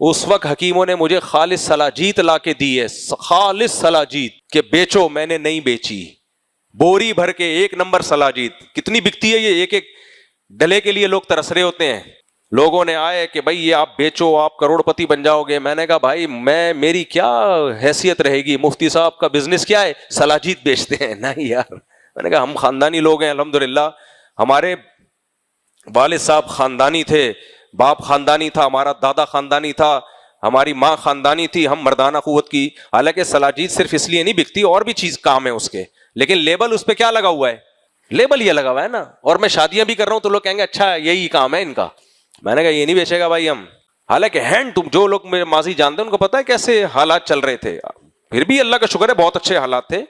اس وقت حکیموں نے مجھے خالص سلاجیت لا کے دی ہے، خالص سلاجیت، کہ بیچو، میں نے نہیں بیچی، بوری بھر کے 1 نمبر سلاجیت۔ کتنی بکتی ہے یہ، ایک ایک ڈلے کے لیے لوگ ترس رہے ہوتے ہیں۔ لوگوں نے آئے کہ بھائی یہ آپ بیچو، آپ کروڑ پتی بن جاؤ گے۔ میں نے کہا بھائی میری کیا حیثیت رہے گی، مفتی صاحب کا بزنس کیا ہے، سلاجیت بیچتے ہیں؟ نہیں یار، میں نے کہا ہم خاندانی لوگ ہیں الحمدللہ، ہمارے والد صاحب خاندانی تھے، باپ خاندانی تھا، ہمارا دادا خاندانی تھا، ہماری ماں خاندانی تھی، ہم مردانہ قوت کی۔ حالانکہ سلاجیت صرف اس لیے نہیں بکتی، اور بھی چیز کام ہے اس کے، لیکن لیبل اس پہ کیا لگا ہوا ہے، لیبل یہ لگا ہوا ہے نا۔ اور میں شادیاں بھی کر رہا ہوں تو لوگ کہیں گے اچھا یہی کام ہے ان کا۔ میں نے کہا یہ نہیں بیچے گا بھائی ہم۔ حالانکہ ہینڈ تم جو لوگ میرے ماضی جانتے ہیں ان کو پتا ہے کیسے حالات چل رہے تھے، پھر بھی اللہ کا شکر ہے بہت اچھے حالات تھے،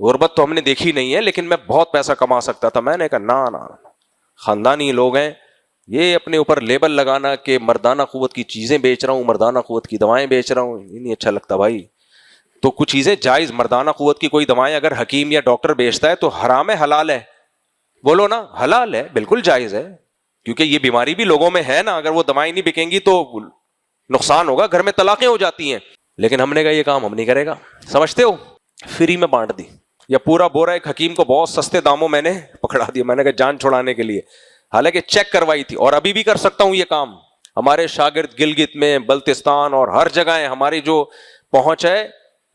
غربت تو ہم نے دیکھی نہیں ہے، لیکن میں بہت پیسہ کما سکتا تھا۔ میں نے کہا نہ، خاندانی لوگ ہیں، یہ اپنے اوپر لیبل لگانا کہ مردانہ قوت کی چیزیں بیچ رہا ہوں، مردانہ قوت کی دوائیں بیچ رہا ہوں، یہ نہیں اچھا لگتا بھائی۔ تو کچھ چیزیں جائز، مردانہ قوت کی کوئی دوائیں اگر حکیم یا ڈاکٹر بیچتا ہے تو حرام ہے حلال ہے؟ بولو نا، حلال ہے، بالکل جائز ہے، کیونکہ یہ بیماری بھی لوگوں میں ہے نا، اگر وہ دوائیں نہیں بکیں گی تو نقصان ہوگا، گھر میں طلاقیں ہو جاتی ہیں۔ لیکن ہم نے کہا یہ کام ہم نہیں کرے گا، سمجھتے ہو، فری میں بانٹ دی، یا پورا بورا ایک حکیم کو بہت سستے داموں میں نے پکڑا دیا۔ میں نے کہا جان چھڑانے کے لیے، حالانکہ چیک کروائی تھی، اور ابھی بھی کر سکتا ہوں یہ کام۔ ہمارے شاگرد گلگت میں، بلتستان اور ہر جگہ ہے، ہماری جو پہنچ ہے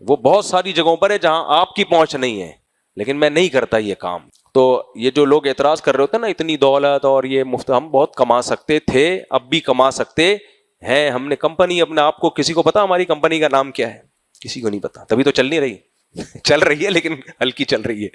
وہ بہت ساری جگہوں پر ہے جہاں آپ کی پہنچ نہیں ہے، لیکن میں نہیں کرتا یہ کام۔ تو یہ جو لوگ اعتراض کر رہے ہوتے ہیں نا اتنی دولت اور یہ مفت، ہم بہت کما سکتے تھے، اب بھی کما سکتے ہیں۔ ہم نے کمپنی اپنے آپ کو، کسی کو پتا ہماری کمپنی کا نام کیا ہے؟ کسی کو نہیں پتا، تبھی تو چل نہیں رہی چل رہی ہے لیکن ہلکی چل رہی ہے۔